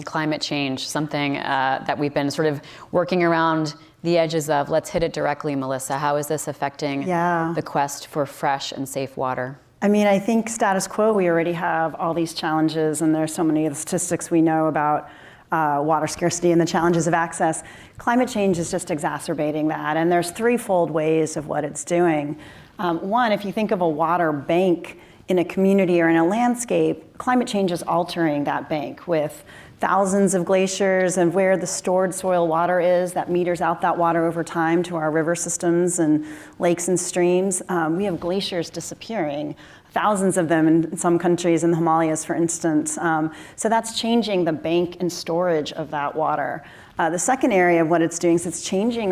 Climate change, something that we've been sort of working around the edges of. Let's hit it directly, Melissa. How is this affecting the quest for fresh and safe water? I mean, I think status quo, we already have all these challenges, and there's so many of the statistics we know about water scarcity and the challenges of access. Climate change is just exacerbating that, and there's threefold ways of what it's doing. One, if you think of a water bank in a community or in a landscape, climate change is altering that bank with thousands of glaciers, and where the stored soil water is that meters out that water over time to our river systems and lakes and streams. We have glaciers disappearing, thousands of them in some countries, in the Himalayas, for instance. So that's changing the bank and storage of that water. The second area of what it's doing is it's changing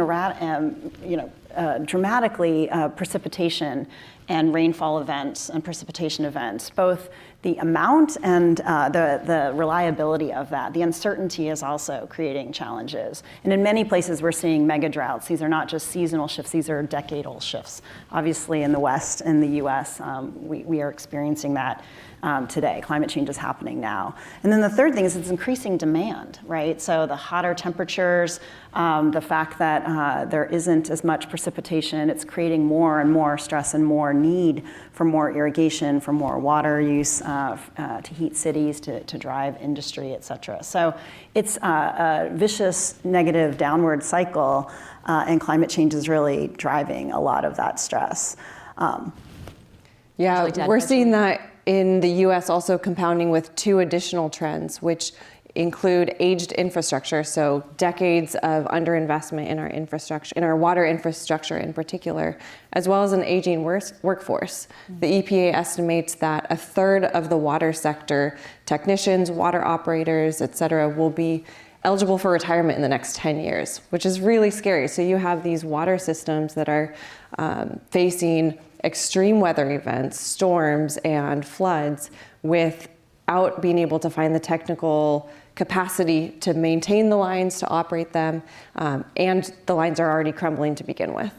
dramatically precipitation and rainfall events and precipitation events, both the amount and the reliability of that. The uncertainty is also creating challenges. And in many places we're seeing mega droughts. These are not just seasonal shifts, these are decadal shifts. Obviously in the West, in the US, we are experiencing that today. Climate change is happening now. And then the third thing is it's increasing demand, right? So the hotter temperatures, the fact that there isn't as much precipitation, it's creating more and more stress and more need for more irrigation, for more water use, to heat cities, to drive industry, et cetera. So it's a vicious negative downward cycle, and climate change is really driving a lot of that stress. Yeah, we're seeing that in the US also compounding with two additional trends, which include aged infrastructure, so decades of underinvestment in our infrastructure, in our water infrastructure in particular, as well as an aging workforce. The EPA estimates that a third of the water sector, technicians, water operators, et cetera, will be eligible for retirement in the next 10 years, which is really scary. So you have these water systems that are facing extreme weather events, storms and floods, without being able to find the technical capacity to maintain the lines, to operate them, and the lines are already crumbling to begin with.